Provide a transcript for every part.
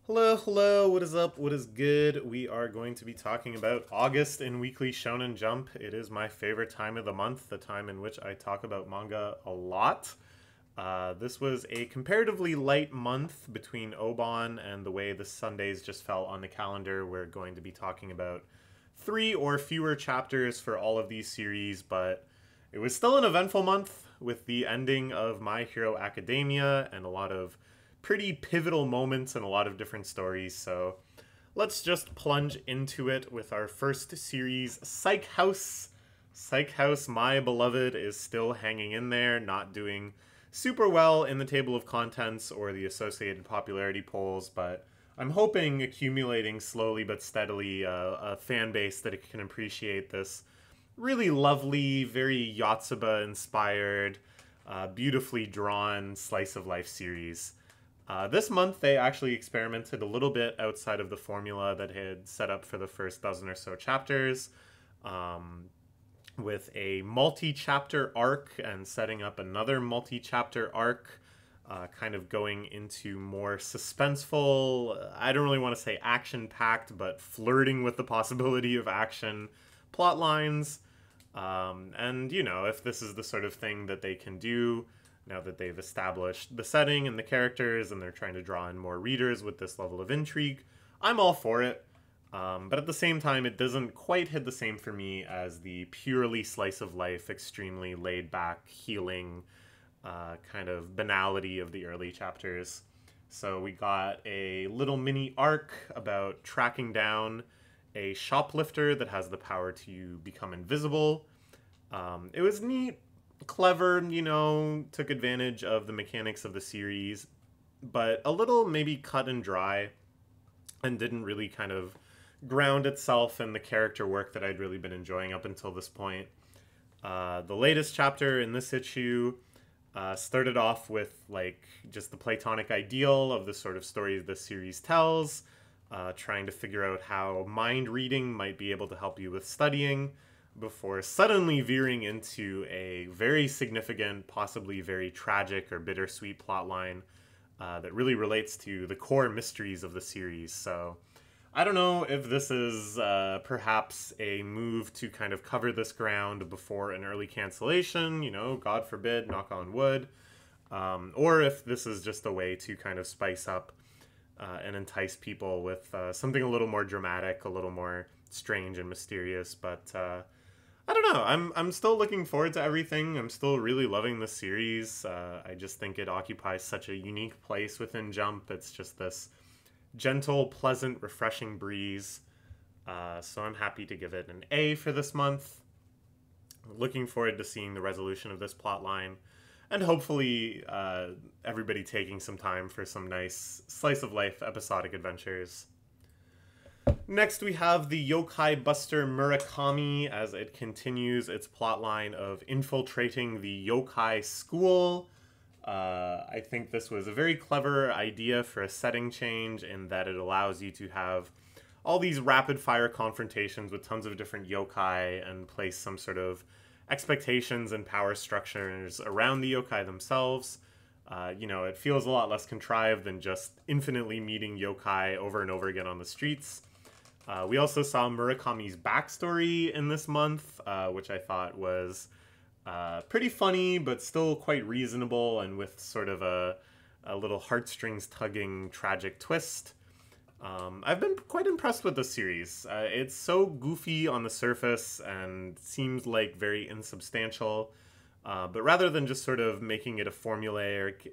Hello, hello, what is up, what is good? We are going to be talking about August in Weekly Shonen Jump. It is my favorite time of the month, the time in which I talk about manga a lot. This was a comparatively light month between Obon and the way the Sundays just fell on the calendar. We're going to be talking about 3 or fewer chapters for all of these series, but it was still an eventful month with the ending of My Hero Academia and a lot of pretty pivotal moments and a lot of different stories, so let's just plunge into it with our first series, Psych House. Psych House, my beloved, is still hanging in there, not doing super well in the table of contents or the associated popularity polls, but I'm hoping accumulating slowly but steadily a fan base that can appreciate this really lovely, very Yotsuba-inspired, beautifully drawn slice of life series. This month, they actually experimented a little bit outside of the formula that had set up for the first dozen or so chapters, with a multi-chapter arc and setting up another multi-chapter arc, kind of going into more suspenseful, I don't really want to say action-packed, but flirting with the possibility of action plot lines. And, you know, if this is the sort of thing that they can do, now that they've established the setting and the characters and they're trying to draw in more readers with this level of intrigue, I'm all for it. But at the same time, it doesn't quite hit the same for me as the purely slice of life, extremely laid back, healing kind of banality of the early chapters. So we got a little mini arc about tracking down a shoplifter that has the power to become invisible. It was neat, clever, you know, took advantage of the mechanics of the series, but a little maybe cut and dry and didn't really kind of ground itself in the character work that I'd really been enjoying up until this point. The latest chapter in this issue started off with like just the platonic ideal of the sort of story this series tells, trying to figure out how mind reading might be able to help you with studying, before suddenly veering into a very significant, possibly very tragic or bittersweet plotline that really relates to the core mysteries of the series. So I don't know if this is perhaps a move to kind of cover this ground before an early cancellation, you know, God forbid, knock on wood, or if this is just a way to kind of spice up and entice people with something a little more dramatic, a little more strange and mysterious, but I don't know. I'm still looking forward to everything. I'm still really loving this series. I just think it occupies such a unique place within Jump. It's just this gentle, pleasant, refreshing breeze. So I'm happy to give it an A for this month. Looking forward to seeing the resolution of this plot line. And hopefully everybody taking some time for some nice slice-of-life episodic adventures. Next, we have the Yokai Buster Murakami as it continues its plotline of infiltrating the Yokai school. I think this was a very clever idea for a setting change in that it allows you to have all these rapid-fire confrontations with tons of different yokai and place some sort of expectations and power structures around the yokai themselves. You know, it feels a lot less contrived than just infinitely meeting yokai over and over again on the streets. We also saw Murakami's backstory in this month, which I thought was pretty funny, but still quite reasonable, and with sort of a little heartstrings-tugging tragic twist. I've been quite impressed with this series. It's so goofy on the surface and seems like very insubstantial, but rather than just sort of making it a formulaic,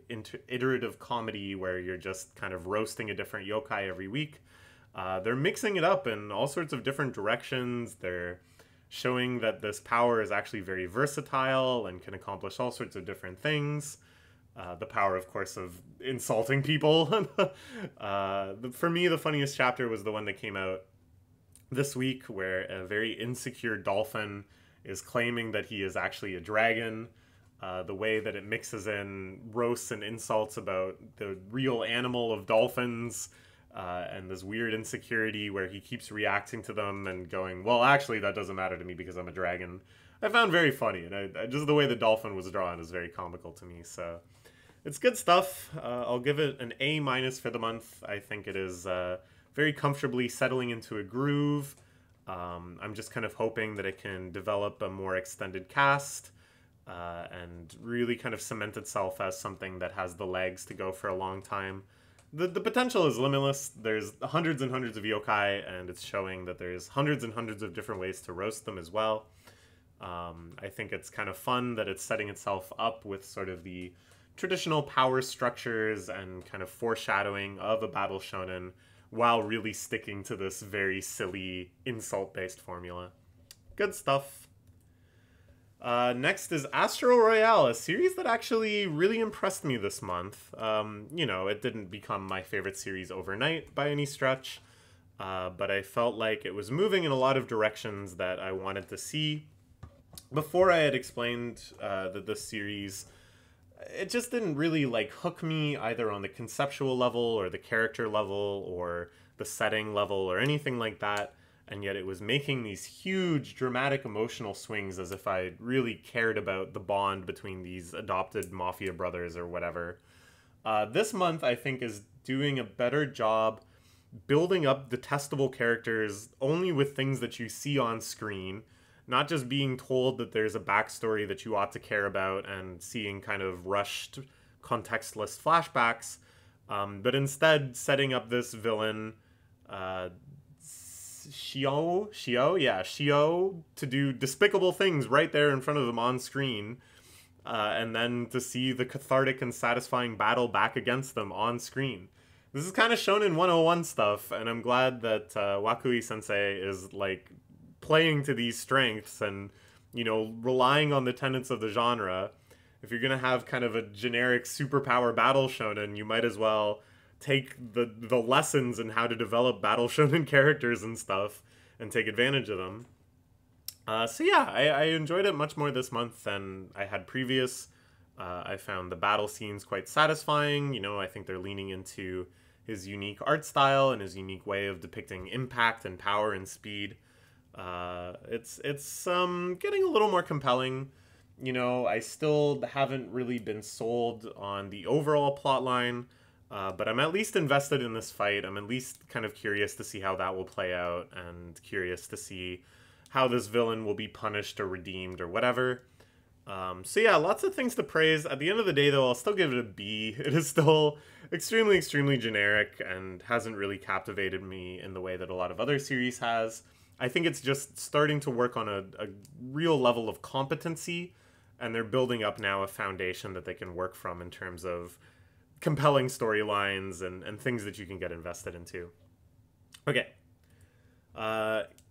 iterative comedy where you're just kind of roasting a different yokai every week, they're mixing it up in all sorts of different directions. They're showing that this power is actually very versatile and can accomplish all sorts of different things. The power, of course, of insulting people. For me, the funniest chapter was the one that came out this week, where a very insecure dolphin is claiming that he is actually a dragon. The way that it mixes in roasts and insults about the real animal of dolphins, and this weird insecurity where he keeps reacting to them and going, well, actually, that doesn't matter to me because I'm a dragon, I found very funny. And just the way the dolphin was drawn is very comical to me. So It's good stuff. I'll give it an A- for the month. I think it is very comfortably settling into a groove. I'm just kind of hoping that it can develop a more extended cast and really kind of cement itself as something that has the legs to go for a long time. The potential is limitless. There's hundreds and hundreds of yokai, and it's showing that there's hundreds and hundreds of different ways to roast them as well. I think it's kind of fun that it's setting itself up with sort of the traditional power structures and kind of foreshadowing of a battle shonen while really sticking to this very silly insult-based formula. Good stuff. Next is Astro Royale, a series that actually really impressed me this month. You know, it didn't become my favorite series overnight by any stretch, but I felt like it was moving in a lot of directions that I wanted to see. Before I had explained that this series, it just didn't really like hook me either on the conceptual level or the character level or the setting level or anything like that. And yet it was making these huge dramatic emotional swings as if I really cared about the bond between these adopted mafia brothers or whatever. This month I think is doing a better job building up detestable characters only with things that you see on screen, not just being told that there's a backstory that you ought to care about and seeing kind of rushed, contextless flashbacks, but instead setting up this villain, Shio, to do despicable things right there in front of them on screen, and then to see the cathartic and satisfying battle back against them on screen. This is kind of Shonen 101 stuff, and I'm glad that Wakui-sensei is, like, playing to these strengths and, you know, relying on the tenets of the genre. If you're going to have kind of a generic superpower battle shonen, you might as well take the lessons in how to develop battle shonen characters and stuff and take advantage of them. So yeah, I enjoyed it much more this month than I had previous. I found the battle scenes quite satisfying. You know, I think they're leaning into his unique art style and his unique way of depicting impact and power and speed. It's getting a little more compelling. You know, I still haven't really been sold on the overall plotline, but I'm at least invested in this fight. I'm at least kind of curious to see how that will play out and curious to see how this villain will be punished or redeemed or whatever. So yeah, lots of things to praise. At the end of the day, though, I'll still give it a B. It is still extremely, extremely generic and hasn't really captivated me in the way that a lot of other series has. I think it's just starting to work on a real level of competency, and they're building up now a foundation that they can work from in terms of compelling storylines and things that you can get invested into. Okay.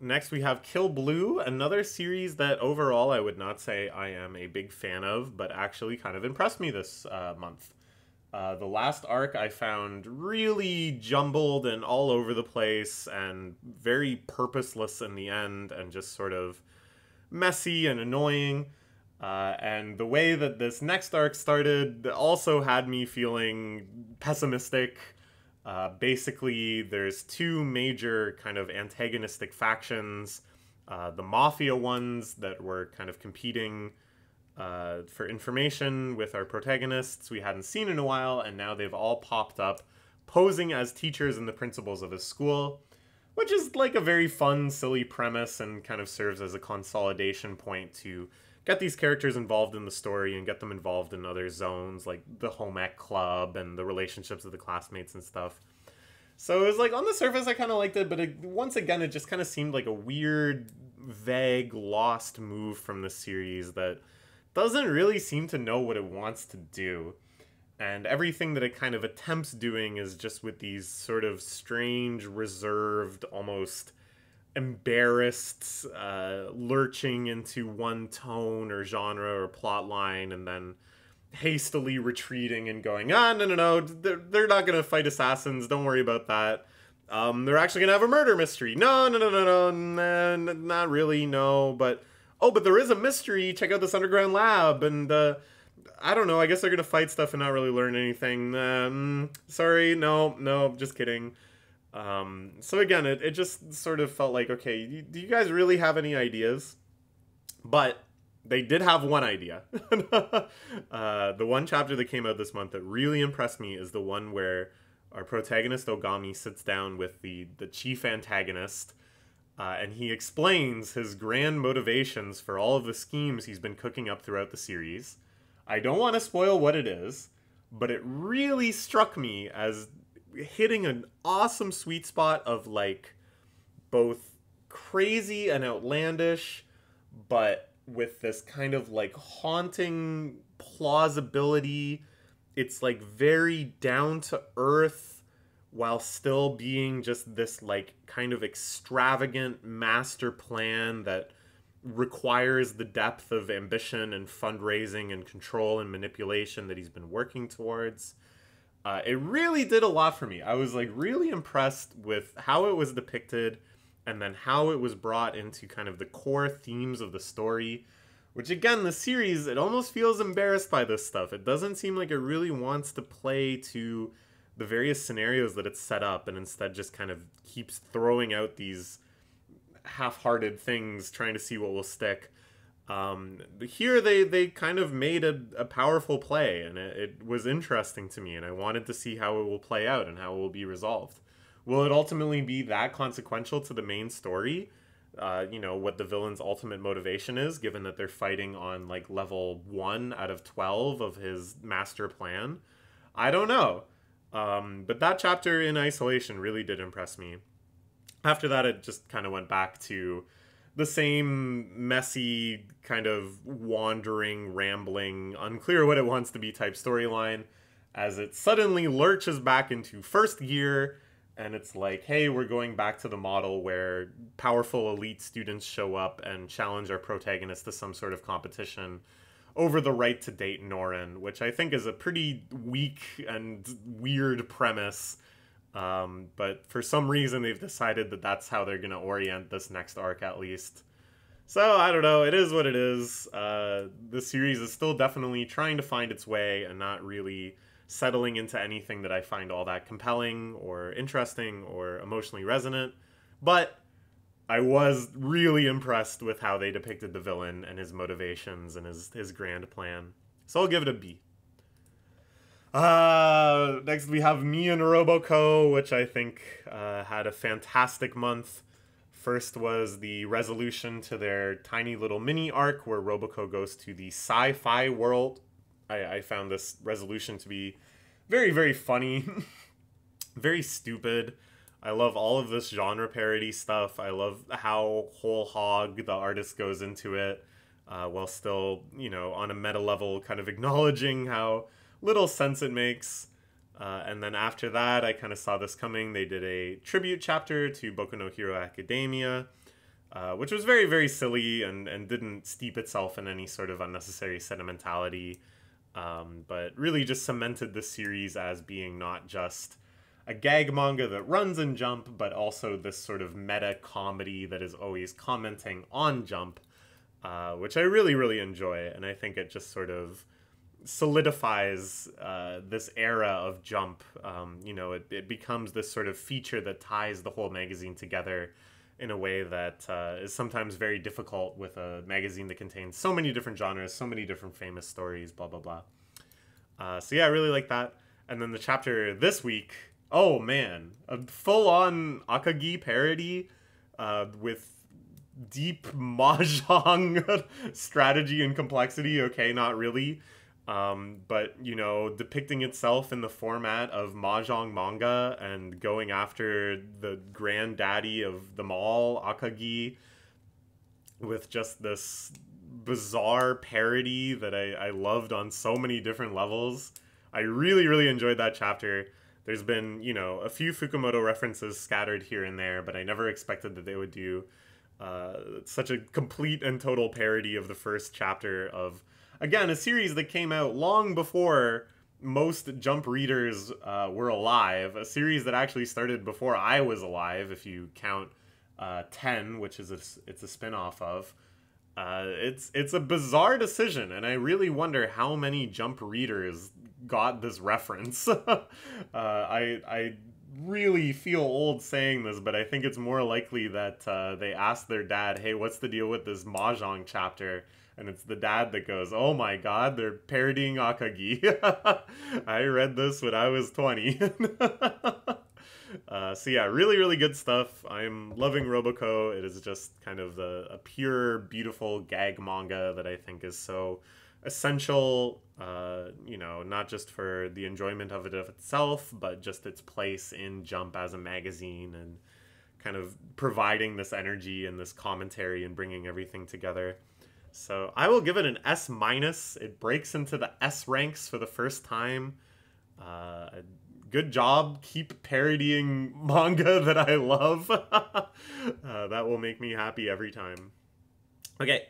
Next we have Kill Blue, another series that overall I would not say I am a big fan of, but actually kind of impressed me this month. The last arc I found really jumbled and all over the place and very purposeless in the end and just sort of messy and annoying. And the way that this next arc started also had me feeling pessimistic. Basically, there's two major kind of antagonistic factions. The Mafia ones that were kind of competing for information with our protagonists we hadn't seen in a while, and now they've all popped up posing as teachers and the principals of his school, which is like a very fun, silly premise and kind of serves as a consolidation point to get these characters involved in the story and get them involved in other zones like the home ec club and the relationships of the classmates and stuff. So it was like, on the surface I kind of liked it, but once again it just kind of seemed like a weird, vague, lost move from the series that doesn't really seem to know what it wants to do. And everything that it kind of attempts doing is just with these sort of strange, reserved, almost embarrassed, lurching into one tone or genre or plot line, and then hastily retreating and going, no, they're not gonna fight assassins, don't worry about that. They're actually gonna have a murder mystery. No, not really, no, but there is a mystery, check out this underground lab, and I don't know, I guess they're gonna fight stuff and not really learn anything. Sorry, no, just kidding. So again, it just sort of felt like, okay, do you guys really have any ideas? But they did have one idea. The one chapter that came out this month that really impressed me is the one where our protagonist Ogami sits down with the chief antagonist, and he explains his grand motivations for all of the schemes he's been cooking up throughout the series. I don't want to spoil what it is, but it really struck me as hitting an awesome sweet spot of like both crazy and outlandish, but with this kind of like haunting plausibility. It's like very down to earth while still being just this like kind of extravagant master plan that requires the depth of ambition and fundraising and control and manipulation that he's been working towards. It really did a lot for me. I was like really impressed with how it was depicted and then how it was brought into kind of the core themes of the story, which again, the series, it almost feels embarrassed by this stuff. It doesn't seem like it really wants to play to the various scenarios that it's set up, and instead just kind of keeps throwing out these half-hearted things trying to see what will stick. Here they kind of made a powerful play, and it was interesting to me, and I wanted to see how it will play out and how it will be resolved. Will it ultimately be that consequential to the main story? What the villain's ultimate motivation is, given that they're fighting on like level 1 out of 12 of his master plan? I don't know. But that chapter in isolation really did impress me. After that, it just kind of went back to the same messy, kind of wandering, rambling, unclear what it wants to be type storyline, as it suddenly lurches back into first gear. And it's like, hey, we're going back to the model where powerful elite students show up and challenge our protagonist to some sort of competition over the right to date Norin, which I think is a pretty weak and weird premise. But for some reason, they've decided that that's how they're going to orient this next arc, at least. So, I don't know. It is what it is. The series is still definitely trying to find its way and not really settling into anything that I find all that compelling or interesting or emotionally resonant. But I was really impressed with how they depicted the villain and his motivations and his grand plan. So I'll give it a B. Next we have me and Roboco, which I think had a fantastic month. First was the resolution to their tiny little mini arc where Roboco goes to the sci-fi world. I found this resolution to be very, very funny, very stupid. I love all of this genre parody stuff. I love how whole hog the artist goes into it, while still, on a meta level, kind of acknowledging how little sense it makes. And then after that, I kind of saw this coming. They did a tribute chapter to Boku no Hero Academia, which was very, very silly and didn't steep itself in any sort of unnecessary sentimentality. But really just cemented the series as being not just a gag manga that runs in Jump, but also this sort of meta comedy that is always commenting on Jump, which I really, really enjoy. And I think it just sort of solidifies this era of Jump. It becomes this sort of feature that ties the whole magazine together in a way that is sometimes very difficult with a magazine that contains so many different genres, so many different famous stories, blah, blah, blah. So yeah, I really like that. And then the chapter this week, oh man, a full-on Akagi parody with deep mahjong strategy and complexity. Okay, not really. But, depicting itself in the format of mahjong manga and going after the granddaddy of them all, Akagi, with just this bizarre parody that I loved on so many different levels. I really, really enjoyed that chapter. There's been, a few Fukumoto references scattered here and there, but I never expected that they would do such a complete and total parody of the first chapter of, again, a series that came out long before most Jump readers were alive. A series that actually started before I was alive, if you count 10, which is it's a spin-off of. It's a bizarre decision, and I really wonder how many Jump readers got this reference. I really feel old saying this, but I think it's more likely that they asked their dad, hey, what's the deal with this mahjong chapter? And it's the dad that goes, "Oh my god, they're parodying Akagi." I read this when I was 20. So yeah, really, really good stuff. I'm loving Roboco. It is just kind of a pure, beautiful gag manga that I think is so essential, you know, not just for the enjoyment of it of itself, but just its place in Jump as a magazine and kind of providing this energy and this commentary and bringing everything together. So I will give it an S minus. It breaks into the S ranks for the first time. Good job. Keep parodying manga that I love. That will make me happy every time. Okay,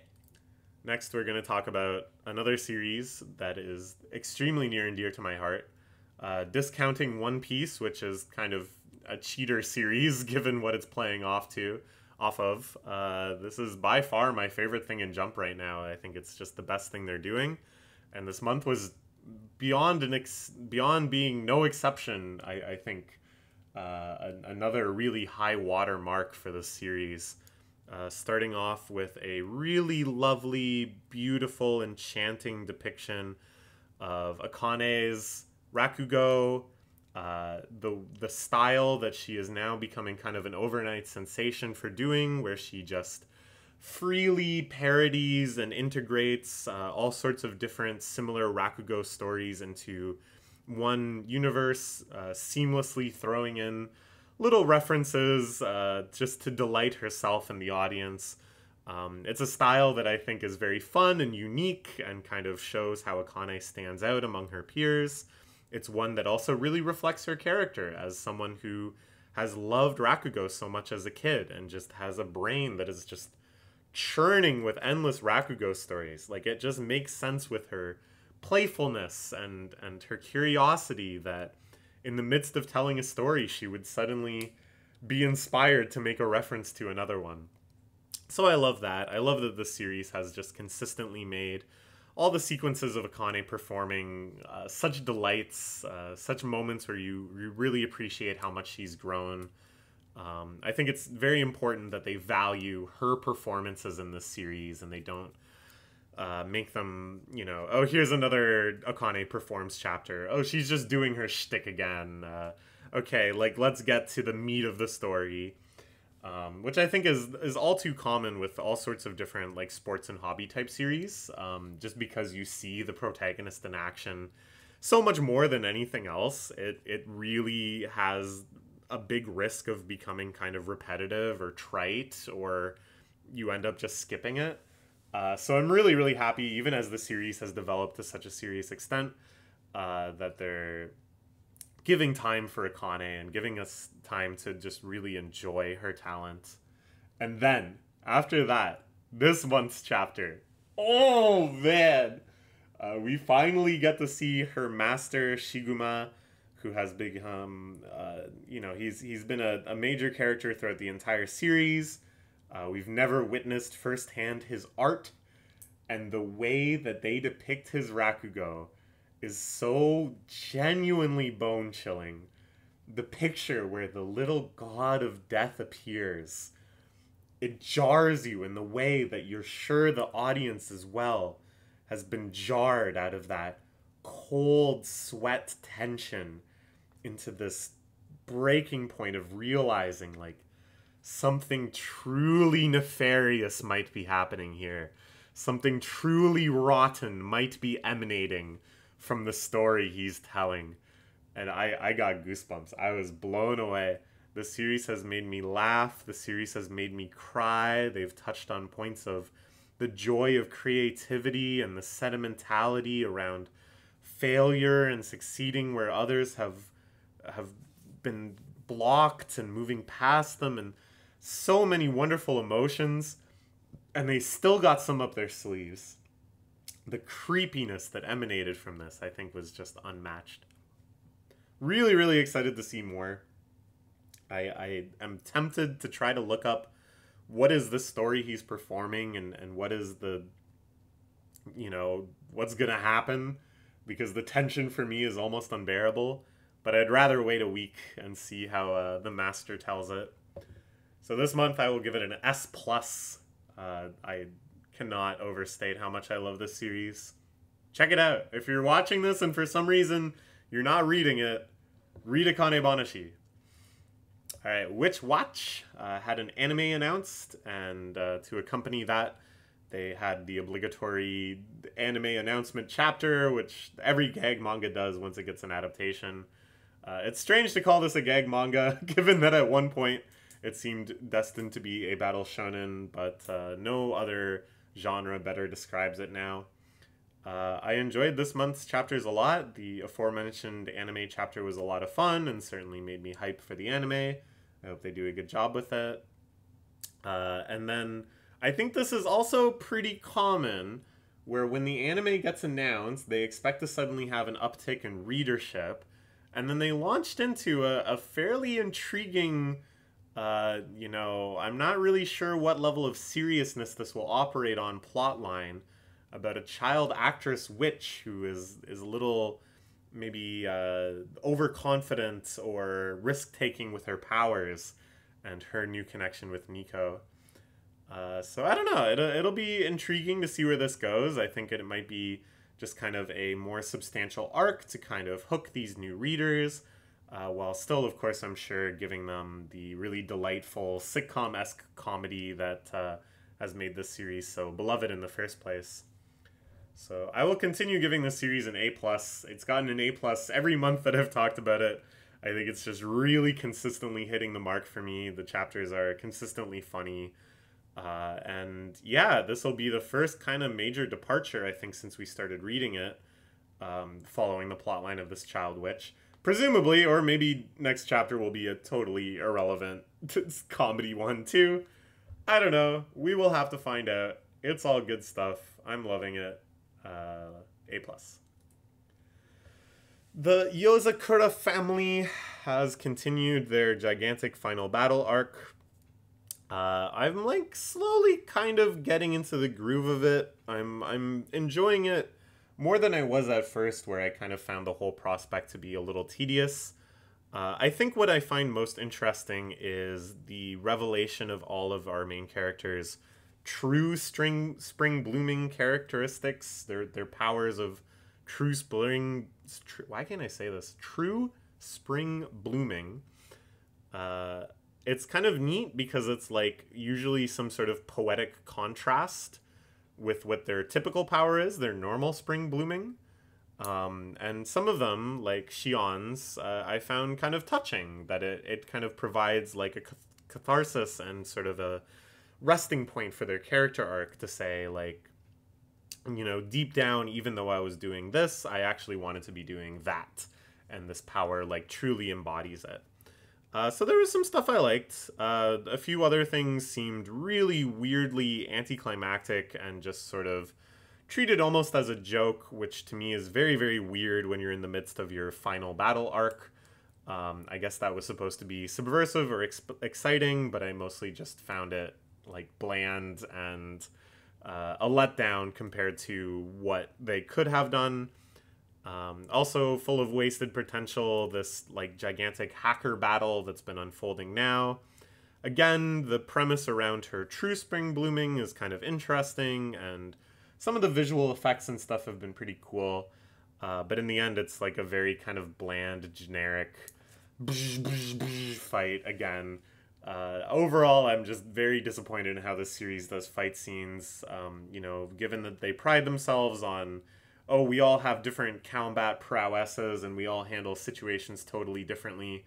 next we're going to talk about another series that is extremely near and dear to my heart. Discounting One Piece, which is kind of a cheater series given what it's playing off of. This is by far my favorite thing in Jump right now. I think it's just the best thing they're doing. And this month was beyond being no exception. I think another really high water mark for this series, starting off with a really lovely, beautiful, enchanting depiction of Akane's Rakugo, the style that she is now becoming kind of an overnight sensation for doing, where she just freely parodies and integrates all sorts of different similar Rakugo stories into one universe, seamlessly throwing in little references just to delight herself and the audience. It's a style that I think is very fun and unique and kind of shows how Akane stands out among her peers. It's one that also really reflects her character as someone who has loved Rakugo so much as a kid and just has a brain that is just churning with endless Rakugo stories. Like, it just makes sense with her playfulness and her curiosity that in the midst of telling a story, she would suddenly be inspired to make a reference to another one. So I love that. I love that this series has just consistently made all the sequences of Akane performing such delights, such moments where you really appreciate how much she's grown. I think it's very important that they value her performances in this series and they don't make them, you know, oh, here's another Akane performs chapter. Oh, she's just doing her shtick again. Okay, like, let's get to the meat of the story. Which I think is all too common with all sorts of different, like, sports and hobby type series, just because you see the protagonist in action so much more than anything else. It really has a big risk of becoming kind of repetitive or trite, or you end up just skipping it. So I'm really, really happy, even as the series has developed to such a serious extent, that they're giving time for Akane and giving us time to just really enjoy her talent. And then, after that, this month's chapter, oh man! We finally get to see her master, Shiguma, who has become, you know, he's been a major character throughout the entire series. We've never witnessed firsthand his art, and the way that they depict his Rakugo is so genuinely bone-chilling. The picture where the little god of death appears, it jars you in the way that you're sure the audience as well has been jarred out of that cold sweat tension into this breaking point of realizing, like, something truly nefarious might be happening here. Something truly rotten might be emanating from the story he's telling. And I got goosebumps. I was blown away. The series has made me laugh. The series has made me cry. They've touched on points of the joy of creativity and the sentimentality around failure and succeeding where others have been blocked and moving past them, and so many wonderful emotions. And they still got some up their sleeves. The creepiness that emanated from this, I think, was just unmatched. Really, really excited to see more. I am tempted to try to look up what is the story he's performing and what is the, you know, what's gonna happen, because the tension for me is almost unbearable. But I'd rather wait a week and see how the master tells it. So this month I will give it an S+. I cannot overstate how much I love this series. Check it out. If you're watching this and for some reason you're not reading it, read Akane-banashi. Alright, Witch Watch had an anime announced, and to accompany that, they had the obligatory anime announcement chapter, which every gag manga does once it gets an adaptation. It's strange to call this a gag manga, given that at one point it seemed destined to be a battle shonen, but no other genre better describes it now. I enjoyed this month's chapters a lot. The aforementioned anime chapter was a lot of fun and certainly made me hype for the anime. I hope they do a good job with it. And then I think this is also pretty common, where when the anime gets announced, they expect to suddenly have an uptick in readership, and then they launched into a fairly intriguing, I'm not really sure what level of seriousness this will operate on plotline, about a child actress witch who is a little maybe overconfident or risk-taking with her powers, and her new connection with Nico. So I don't know, it'll be intriguing to see where this goes. I think it might be just kind of a more substantial arc to kind of hook these new readers, while still, of course, I'm sure giving them the really delightful sitcom-esque comedy that has made this series so beloved in the first place. So I will continue giving this series an A+. It's gotten an A+ every month that I've talked about it. I think it's just really consistently hitting the mark for me. The chapters are consistently funny. And yeah, this will be the first kind of major departure, I think, since we started reading it, following the plotline of this child witch. Presumably, or maybe next chapter will be a totally irrelevant comedy one too. I don't know. We will have to find out. It's all good stuff. I'm loving it. A+. The Yozakura family has continued their gigantic final battle arc. I'm like slowly kind of getting into the groove of it. I'm enjoying it more than I was at first, where I kind of found the whole prospect to be a little tedious. I think what I find most interesting is the revelation of all of our main characters' true spring blooming characteristics, their powers of true spring. Why can't I say this? True spring blooming. It's kind of neat because it's like usually some sort of poetic contrast with what their typical power is, their normal spring blooming. And some of them, like Shion's, I found kind of touching, that it kind of provides like a catharsis and sort of a resting point for their character arc to say, like, deep down, even though I was doing this, I actually wanted to be doing that. And this power, like, truly embodies it. So there was some stuff I liked. A few other things seemed really weirdly anticlimactic and just sort of treated almost as a joke, which to me is very, very weird when you're in the midst of your final battle arc. I guess that was supposed to be subversive or exciting, but I mostly just found it like bland and a letdown compared to what they could have done. Also full of wasted potential, this like gigantic hacker battle that's been unfolding now. Again, the premise around her true spring blooming is kind of interesting, and some of the visual effects and stuff have been pretty cool. But in the end, it's like a very kind of bland, generic fight again. Overall, I'm just very disappointed in how this series does fight scenes. Given that they pride themselves on, oh, we all have different combat prowesses and we all handle situations totally differently.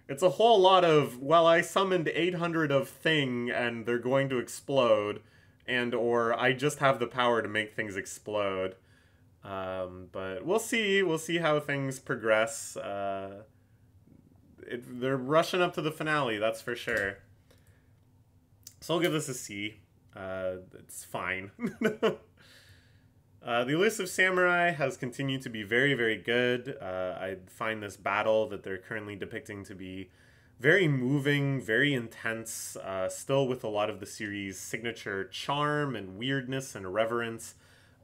It's a whole lot of, well, I summoned 800 of thing and they're going to explode, and or I just have the power to make things explode. But we'll see. We'll see how things progress. They're rushing up to the finale, that's for sure. So I'll give this a C. It's fine. The Elusive Samurai has continued to be very, very good. I find this battle that they're currently depicting to be very moving, very intense, still with a lot of the series' signature charm and weirdness and irreverence,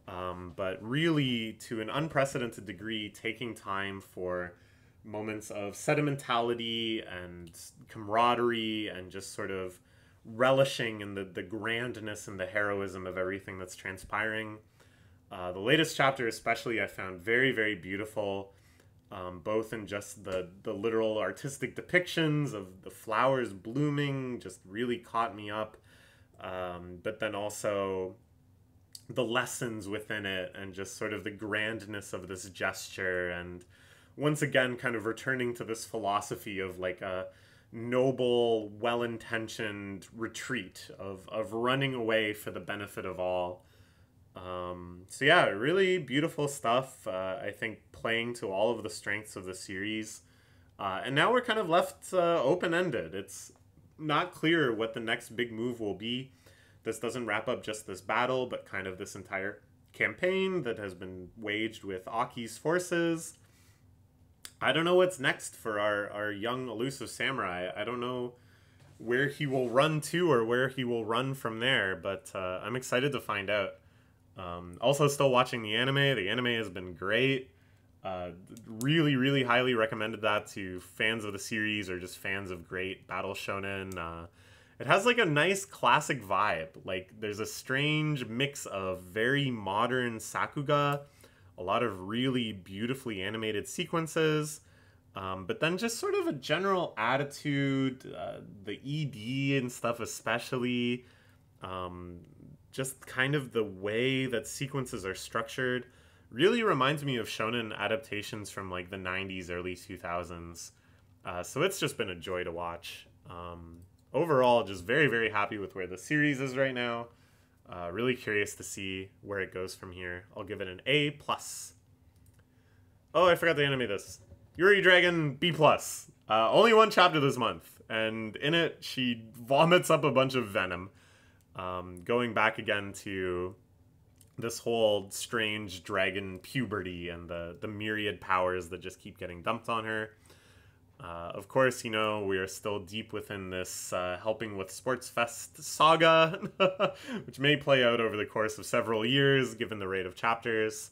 but really, to an unprecedented degree, taking time for moments of sentimentality and camaraderie and just sort of relishing in the grandness and the heroism of everything that's transpiring. The latest chapter especially I found very, very beautiful, both in just the literal artistic depictions of the flowers blooming, just really caught me up, but then also the lessons within it and just sort of the grandness of this gesture, and once again kind of returning to this philosophy of like a noble, well-intentioned retreat of running away for the benefit of all. So yeah, really beautiful stuff. I think playing to all of the strengths of the series. And now we're kind of left open-ended. It's not clear what the next big move will be. This doesn't wrap up just this battle, but kind of this entire campaign that has been waged with Aki's forces. I don't know what's next for our young elusive samurai. I don't know where he will run to or where he will run from there, but I'm excited to find out. Also still watching the anime. The anime has been great. Really, really highly recommended that to fans of the series or just fans of great battle shonen. It has like a nice classic vibe. Like there's a strange mix of very modern sakuga, a lot of really beautifully animated sequences, but then just sort of a general attitude, the ED and stuff especially, just kind of the way that sequences are structured really reminds me of shonen adaptations from like the 90s, early 2000s. So it's just been a joy to watch. Overall, just very, very happy with where the series is right now. Really curious to see where it goes from here. I'll give it an A+. Oh, I forgot to animate this. RuriDragon B+. Only one chapter this month, and in it, she vomits up a bunch of venom. Going back again to this whole strange dragon puberty and the myriad powers that just keep getting dumped on her. Of course, you know, we are still deep within this helping with Sports Fest saga, which may play out over the course of several years, given the rate of chapters.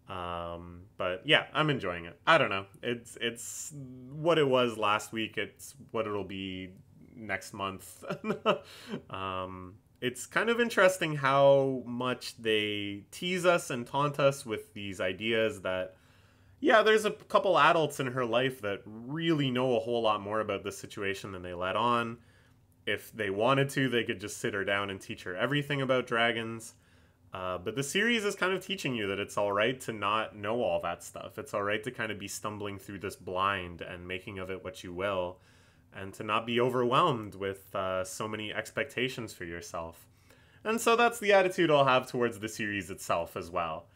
But yeah, I'm enjoying it. I don't know. It's what it was last week. It's what it'll be next month. It's kind of interesting how much they tease us and taunt us with these ideas that, yeah, there's a couple adults in her life that really know a whole lot more about this situation than they let on. If they wanted to, they could just sit her down and teach her everything about dragons. But the series is kind of teaching you that it's alright to not know all that stuff. It's alright to kind of be stumbling through this blind and making of it what you will, and to not be overwhelmed with so many expectations for yourself. And so that's the attitude I'll have towards the series itself as well.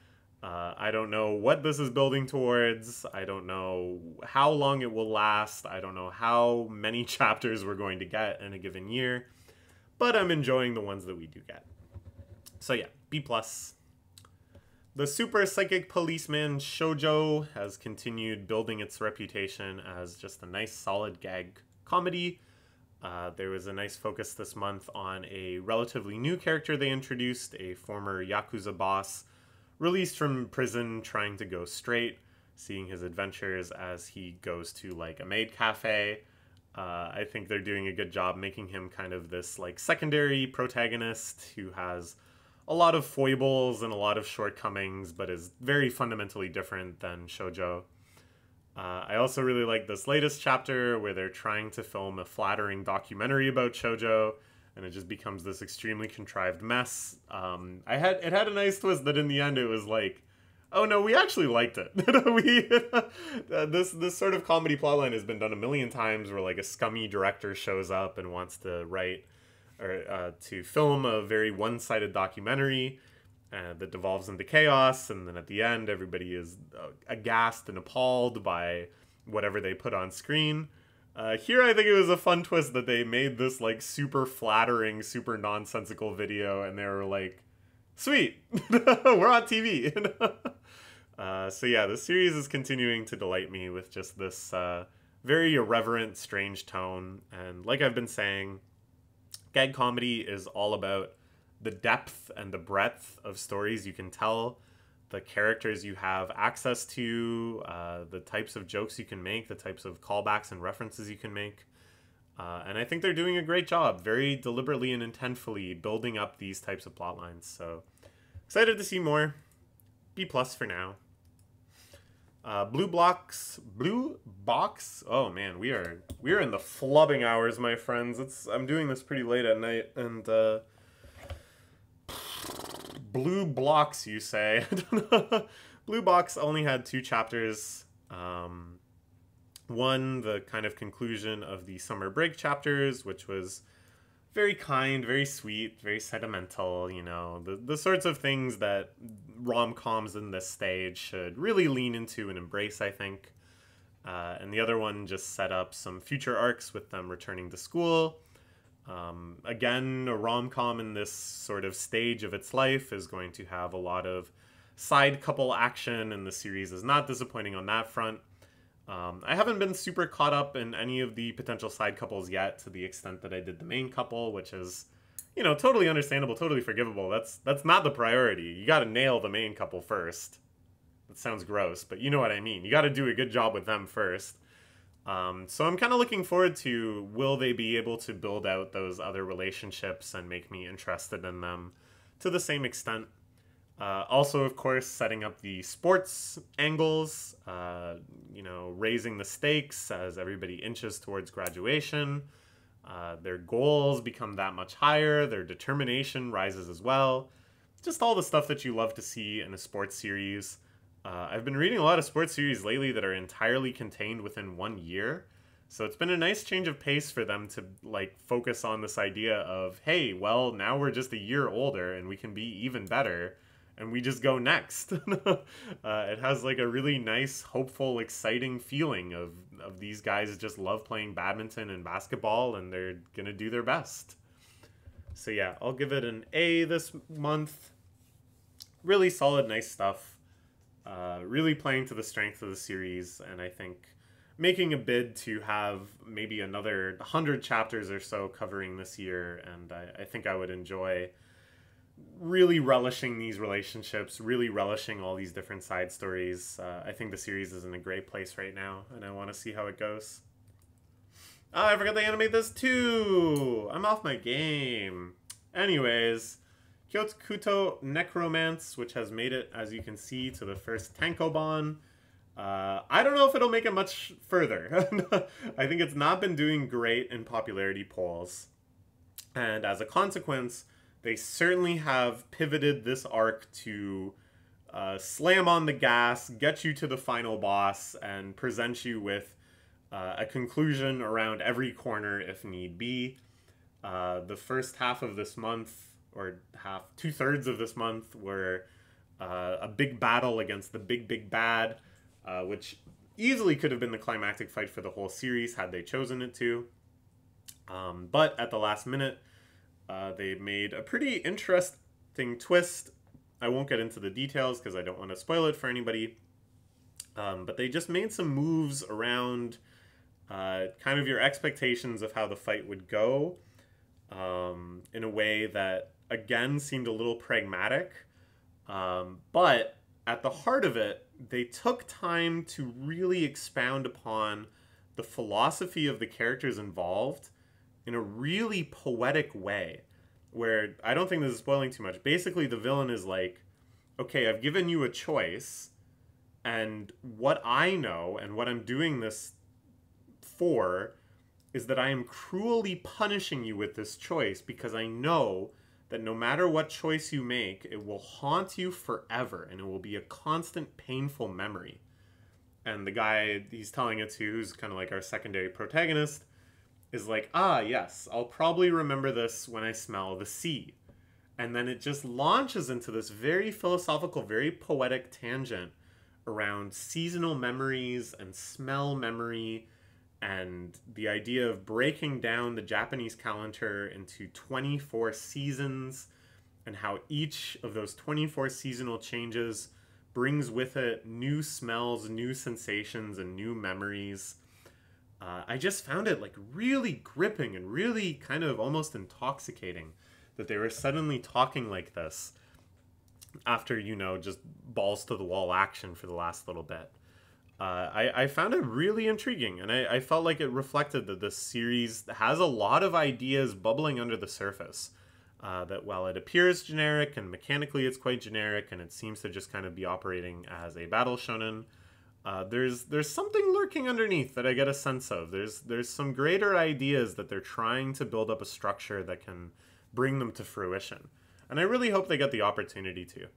I don't know what this is building towards. I don't know how long it will last. I don't know how many chapters we're going to get in a given year. But I'm enjoying the ones that we do get. So yeah, B+. The Super Psychic Policeman Shojo has continued building its reputation as just a nice solid gag comedy. There was a nice focus this month on a relatively new character they introduced, a former Yakuza boss, released from prison trying to go straight, seeing his adventures as he goes to like a maid cafe. I think they're doing a good job making him kind of this like secondary protagonist who has a lot of foibles and a lot of shortcomings, but is very fundamentally different than Shojo. I also really like this latest chapter where they're trying to film a flattering documentary about Chojo, and it just becomes this extremely contrived mess. It had a nice twist that in the end it was like, oh no, we actually liked it. This sort of comedy plotline has been done a million times, where like a scummy director shows up and wants to write or to film a very one-sided documentary that devolves into chaos, and then at the end everybody is aghast and appalled by whatever they put on screen. Here I think it was a fun twist that they made this like super flattering, super nonsensical video, and they were like, sweet, we're on TV. So yeah, the series is continuing to delight me with just this very irreverent, strange tone. And like I've been saying, gag comedy is all about the depth and the breadth of stories you can tell, the characters you have access to, the types of jokes you can make, the types of callbacks and references you can make. And I think they're doing a great job, very deliberately and intentfully building up these types of plot lines. So excited to see more. B+ for now. Blue box. Oh man, we are in the flubbing hours, my friends. I'm doing this pretty late at night, and blue blocks, you say? I don't know. Blue box only had 2 chapters. One, the kind of conclusion of the summer break chapters, which was very kind, very sweet, very sentimental, you know, the sorts of things that rom-coms in this stage should really lean into and embrace, I think. And the other one just set up some future arcs with them returning to school. Again, a rom-com in this sort of stage of its life is going to have a lot of side couple action, and the series is not disappointing on that front. I haven't been super caught up in any of the potential side couples yet, to the extent that I did the main couple, which is, you know, totally understandable, totally forgivable. That's not the priority. You gotta nail the main couple first. That sounds gross, but you know what I mean. You gotta do a good job with them first. So I'm kind of looking forward to, will they be able to build out those other relationships and make me interested in them to the same extent. Also, of course, setting up the sports angles, you know, raising the stakes as everybody inches towards graduation. Their goals become that much higher, their determination rises as well. Just all the stuff that you love to see in a sports series. I've been reading a lot of sports series lately that are entirely contained within 1 year. So it's been a nice change of pace for them to, like, focus on this idea of, hey, well, now we're just a year older and we can be even better. And we just go next. It has like a really nice, hopeful, exciting feeling of these guys just love playing badminton and basketball, and they're gonna do their best. So yeah, I'll give it an A this month. Really solid, nice stuff. Really playing to the strength of the series, and I think making a bid to have maybe another 100 chapters or so covering this year, and I think I would enjoy really relishing these relationships, really relishing all these different side stories. I think the series is in a great place right now, and I want to see how it goes. Oh, I forgot to animate this too! I'm off my game. Anyways, Kyokuto Necromance, which has made it, as you can see, to the first tankobon. I don't know if it'll make it much further. I think it's not been doing great in popularity polls. And as a consequence, they certainly have pivoted this arc to slam on the gas, get you to the final boss, and present you with a conclusion around every corner if need be. The first half of this month, or two-thirds of this month, were a big battle against the big bad, which easily could have been the climactic fight for the whole series had they chosen it to. But at the last minute, they made a pretty interesting twist. I won't get into the details because I don't want to spoil it for anybody. But they just made some moves around kind of your expectations of how the fight would go in a way that, again, seemed a little pragmatic. But at the heart of it, they took time to really expound upon the philosophy of the characters involved in a really poetic way, where I don't think this is spoiling too much. Basically, the villain is like, okay, I've given you a choice, and what I know and what I'm doing this for is that I am cruelly punishing you with this choice because I know that no matter what choice you make, it will haunt you forever, and it will be a constant painful memory. And the guy he's telling it to, who's kind of like our secondary protagonist, is like, ah, yes, I'll probably remember this when I smell the sea. And then it just launches into this very philosophical, very poetic tangent around seasonal memories and smell memory, and the idea of breaking down the Japanese calendar into 24 seasons, and how each of those 24 seasonal changes brings with it new smells, new sensations, and new memories. I just found it like really gripping and really kind of almost intoxicating that they were suddenly talking like this after, you know, just balls to the wall action for the last little bit. I found it really intriguing, and I felt like it reflected that this series has a lot of ideas bubbling under the surface. That while it appears generic and mechanically it's quite generic, and it seems to just kind of be operating as a battle shonen, there's something lurking underneath that I get a sense of. There's some greater ideas that they're trying to build up a structure that can bring them to fruition, and I really hope they get the opportunity to.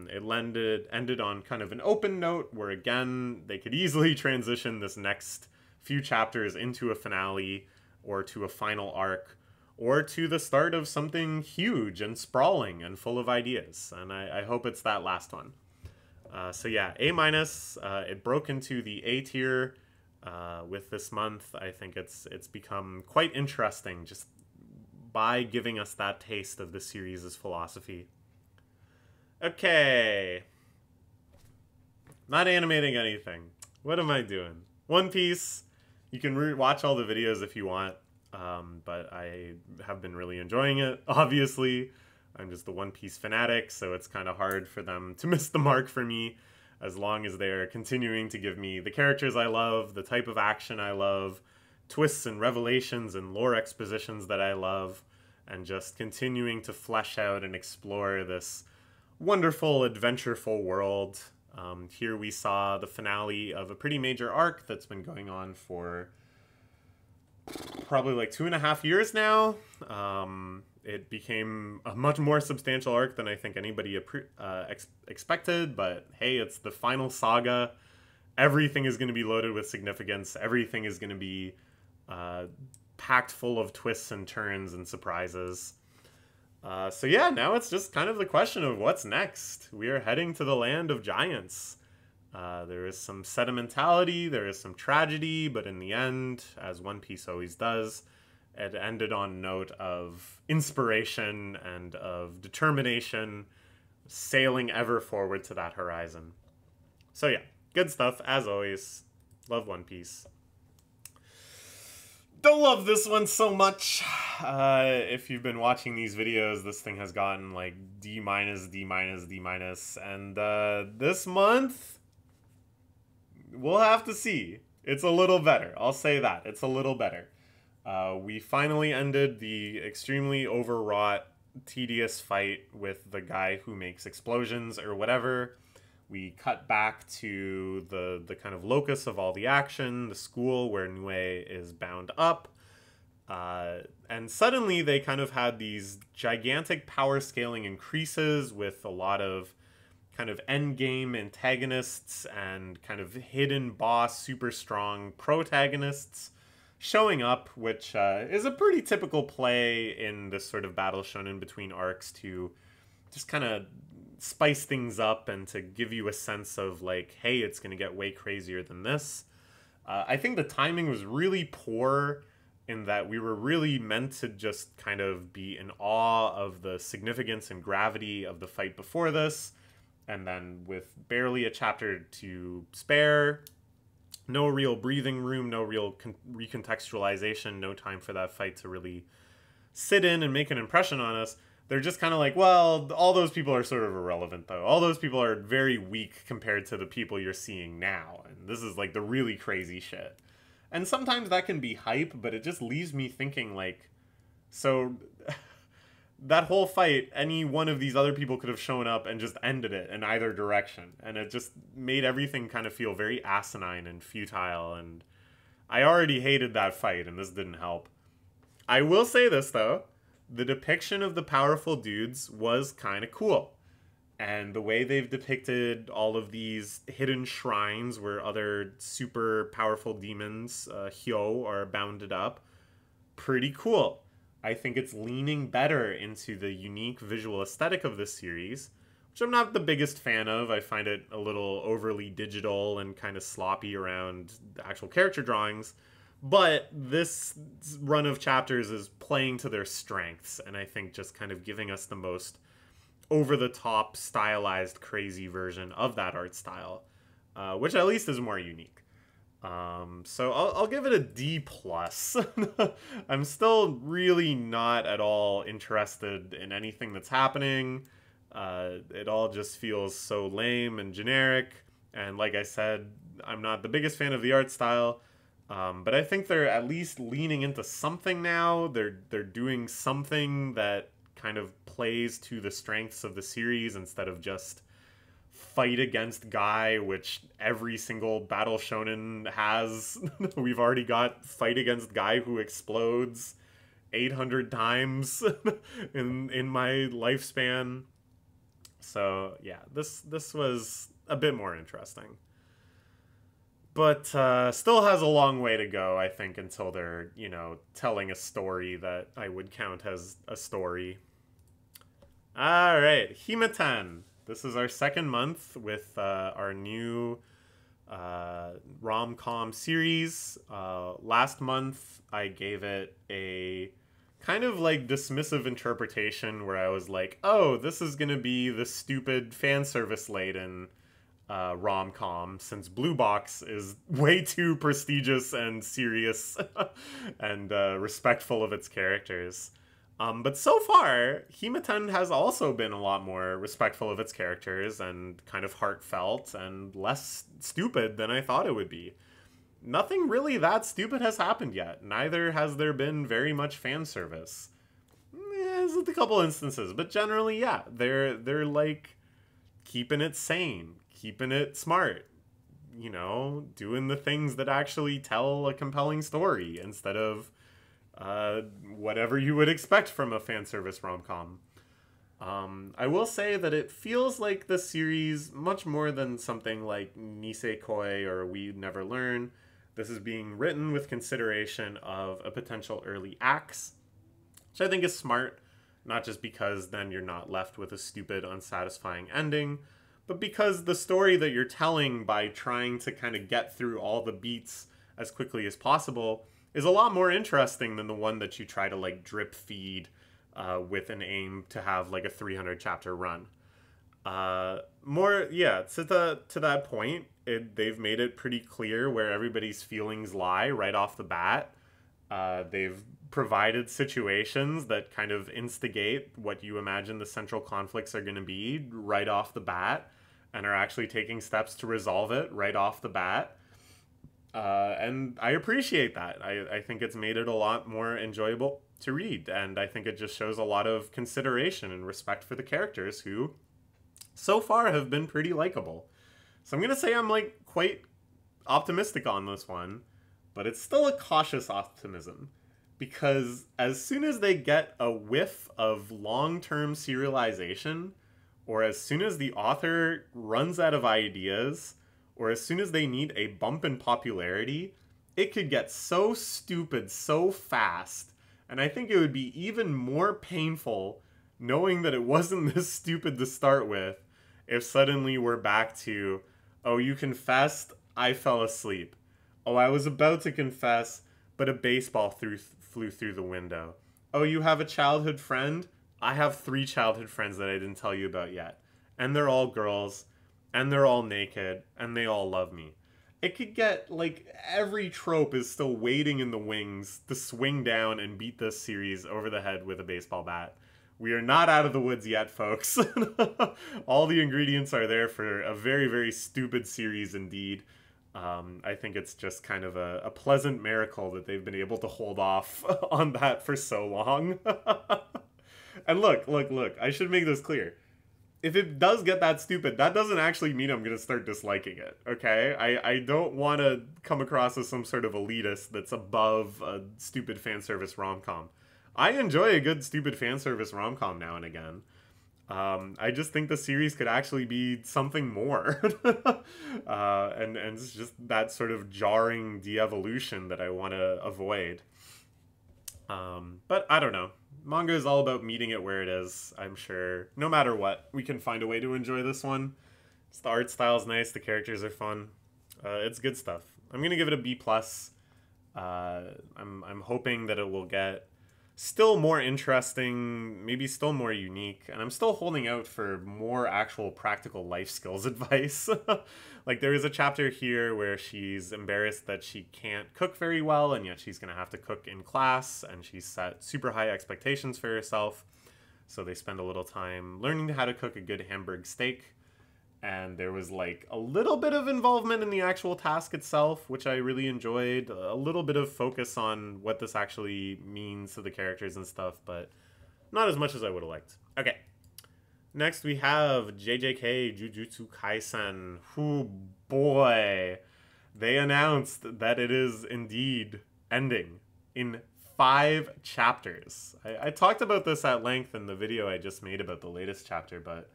It ended on kind of an open note where, again, they could easily transition this next few chapters into a finale or to a final arc or to the start of something huge and sprawling and full of ideas. And I hope it's that last one. So yeah, A-. It broke into the A tier with this month. I think it's become quite interesting just by giving us that taste of the series' philosophy. Okay. Not animating anything. What am I doing? One Piece. You can watch all the videos if you want, but I have been really enjoying it, obviously. I'm just the One Piece fanatic, so it's kind of hard for them to miss the mark for me, as long as they're continuing to give me the characters I love, the type of action I love, twists and revelations and lore expositions that I love, and just continuing to flesh out and explore this wonderful, adventureful world. Here we saw the finale of a pretty major arc that's been going on for probably like 2.5 years now. It became a much more substantial arc than I think anybody expected, but hey, it's the final saga. Everything is going to be loaded with significance. Everything is going to be packed full of twists and turns and surprises. So yeah, now it's just kind of the question of what's next. We are heading to the land of giants. There is some sentimentality, there is some tragedy, but in the end, as One Piece always does, it ended on a note of inspiration and of determination, sailing ever forward to that horizon. So yeah, good stuff, as always. Love One Piece. Don't love this one so much. If you've been watching these videos, this thing has gotten like D-, D-, D-, and this month, we'll have to see. It's a little better. I'll say that. It's a little better. We finally ended the extremely overwrought, tedious fight with the guy who makes explosions or whatever. We cut back to the kind of locus of all the action, the school where Nue is bound up. And suddenly they kind of had these gigantic power scaling increases with a lot of kind of endgame antagonists and kind of hidden boss, super strong protagonists showing up, which is a pretty typical play in this sort of battle shonen between arcs to just kind of spice things up and to give you a sense of like, hey, it's going to get way crazier than this. I think the timing was really poor in that we were really meant to just kind of be in awe of the significance and gravity of the fight before this. And then with barely a chapter to spare, no real breathing room, no real recontextualization, no time for that fight to really sit in and make an impression on us. They're just kind of like, well, all those people are sort of irrelevant, though. All those people are very weak compared to the people you're seeing now. And this is like the really crazy shit. And sometimes that can be hype, but it just leaves me thinking like, so that whole fight, any one of these other people could have shown up and just ended it in either direction. And it just made everything kind of feel very asinine and futile. And I already hated that fight, and this didn't help. I will say this, though. The depiction of the powerful dudes was kind of cool. And the way they've depicted all of these hidden shrines where other super powerful demons, Hyo, are bounded up, pretty cool. I think it's leaning better into the unique visual aesthetic of this series, which I'm not the biggest fan of. I find it a little overly digital and kind of sloppy around the actual character drawings. But this run of chapters is playing to their strengths, and I think just kind of giving us the most over-the-top, stylized, crazy version of that art style, which at least is more unique. So I'll give it a D+. I'm still really not at all interested in anything that's happening. It all just feels so lame and generic, And like I said, I'm not the biggest fan of the art style, but I think they're at least leaning into something now. They're doing something that kind of plays to the strengths of the series instead of just fight against Guy, which every single battle shonen has. We've already got fight against Guy who explodes 800 times in my lifespan. So yeah, this was a bit more interesting. But still has a long way to go, I think, until they're, you know, telling a story that I would count as a story. Alright, Hima-ten. This is our second month with our new rom-com series. Last month, I gave it a kind of like dismissive interpretation where I was like, oh, this is going to be the stupid fan service laden rom-com, since Blue Box is way too prestigious and serious and respectful of its characters. But so far, Hima-ten has also been a lot more respectful of its characters and kind of heartfelt and less stupid than I thought it would be. Nothing really that stupid has happened yet. Neither has there been very much fan service. There's a couple instances, but generally, yeah, they're like keeping it sane, keeping it smart, you know, doing the things that actually tell a compelling story instead of whatever you would expect from a fan service rom-com. I will say that it feels like the series, much more than something like Nisekoi or We Never Learn, this is being written with consideration of a potential early axe, which I think is smart, not just because then you're not left with a stupid, unsatisfying ending, but because the story that you're telling by trying to kind of get through all the beats as quickly as possible is a lot more interesting than the one that you try to like drip feed with an aim to have like a 300 chapter run. To that point, they've made it pretty clear where everybody's feelings lie right off the bat. They've provided situations that kind of instigate what you imagine the central conflicts are going to be right off the bat, and are actually taking steps to resolve it right off the bat. And I appreciate that. I think it's made it a lot more enjoyable to read, and I think it just shows a lot of consideration and respect for the characters who, so far, have been pretty likable. So I'm going to say I'm, like, quite optimistic on this one, but it's still a cautious optimism, because as soon as they get a whiff of long-term serialization, or as soon as the author runs out of ideas, or as soon as they need a bump in popularity, it could get so stupid so fast, and I think it would be even more painful knowing that it wasn't this stupid to start with if suddenly we're back to, oh, you confessed, I fell asleep. Oh, I was about to confess, but a baseball flew through the window. Oh, you have a childhood friend? I have 3 childhood friends that I didn't tell you about yet. And they're all girls, and they're all naked, and they all love me. It could get, like, every trope is still waiting in the wings to swing down and beat this series over the head with a baseball bat. We are not out of the woods yet, folks. All the ingredients are there for a very, very stupid series indeed. I think it's just kind of a pleasant miracle that they've been able to hold off on that for so long. And look, I should make this clear. If it does get that stupid, that doesn't actually mean I'm going to start disliking it, okay? I don't want to come across as some sort of elitist that's above a stupid fan service rom-com. I enjoy a good stupid fan service rom-com now and again. I just think the series could actually be something more. And it's just that sort of jarring de-evolution that I want to avoid. But I don't know. Manga is all about meeting it where it is, I'm sure. No matter what, we can find a way to enjoy this one. The art style's nice, the characters are fun. It's good stuff. I'm gonna give it a B+. I'm hoping that it will get still more interesting, maybe still more unique, and I'm still holding out for more actual practical life skills advice. Like, there is a chapter here where she's embarrassed that she can't cook very well, and yet she's going to have to cook in class, and she's set super high expectations for herself. So they spend a little time learning how to cook a good Hamburg steak, and there was like a little bit of involvement in the actual task itself, which I really enjoyed. A little bit of focus on what this actually means to the characters and stuff, but not as much as I would have liked. Okay. Next we have JJK Jujutsu Kaisen. Oh boy. They announced that it is indeed ending in 5 chapters. I talked about this at length in the video I just made about the latest chapter, but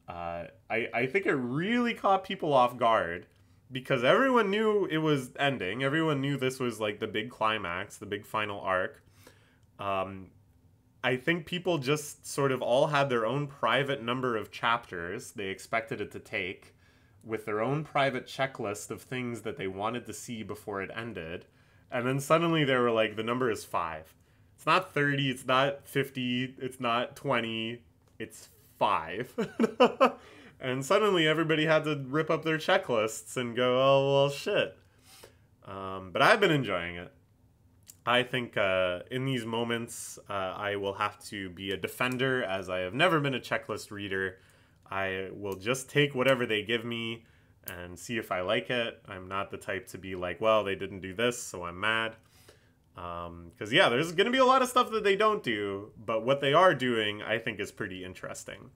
I think it really caught people off guard because everyone knew it was ending. Everyone knew this was like the big climax, the big final arc. I think people just sort of all had their own private number of chapters they expected it to take, with their own private checklist of things that they wanted to see before it ended. And then suddenly they were like, the number is 5. It's not 30, it's not 50, it's not 20, it's 5. And suddenly everybody had to rip up their checklists and go, oh, well, shit. But I've been enjoying it. I think in these moments, I will have to be a defender, as I have never been a checklist reader. I will just take whatever they give me and see if I like it. I'm not the type to be like, well, they didn't do this, so I'm mad. Because, yeah, there's going to be a lot of stuff that they don't do, but what they are doing, I think, is pretty interesting.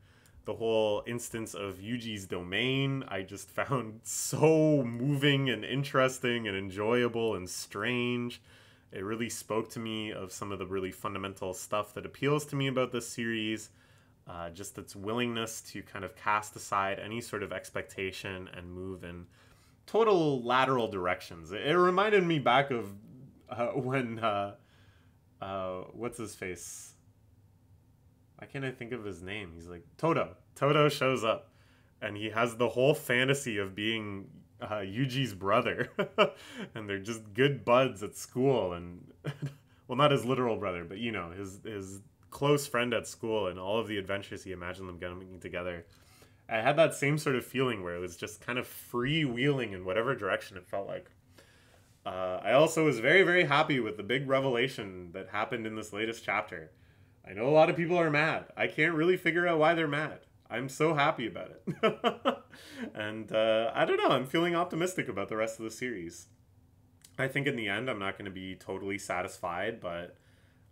The whole instance of Yuji's domain, I just found so moving and interesting and enjoyable and strange. It really spoke to me of some of the really fundamental stuff that appeals to me about this series. Just its willingness to kind of cast aside any sort of expectation and move in total lateral directions. It reminded me back of when, what's his face? Why can't I think of his name? He's like, Toto. Toto shows up, and he has the whole fantasy of being Yuji's brother. And they're just good buds at school, and, well, not his literal brother, but, you know, his close friend at school and all of the adventures he imagined them getting together. I had that same sort of feeling where it was just kind of freewheeling in whatever direction it felt like. I also was very, very happy with the big revelation that happened in this latest chapter. I know a lot of people are mad. I can't really figure out why they're mad. I'm so happy about it. And I don't know, I'm feeling optimistic about the rest of the series. I think in the end I'm not going to be totally satisfied, but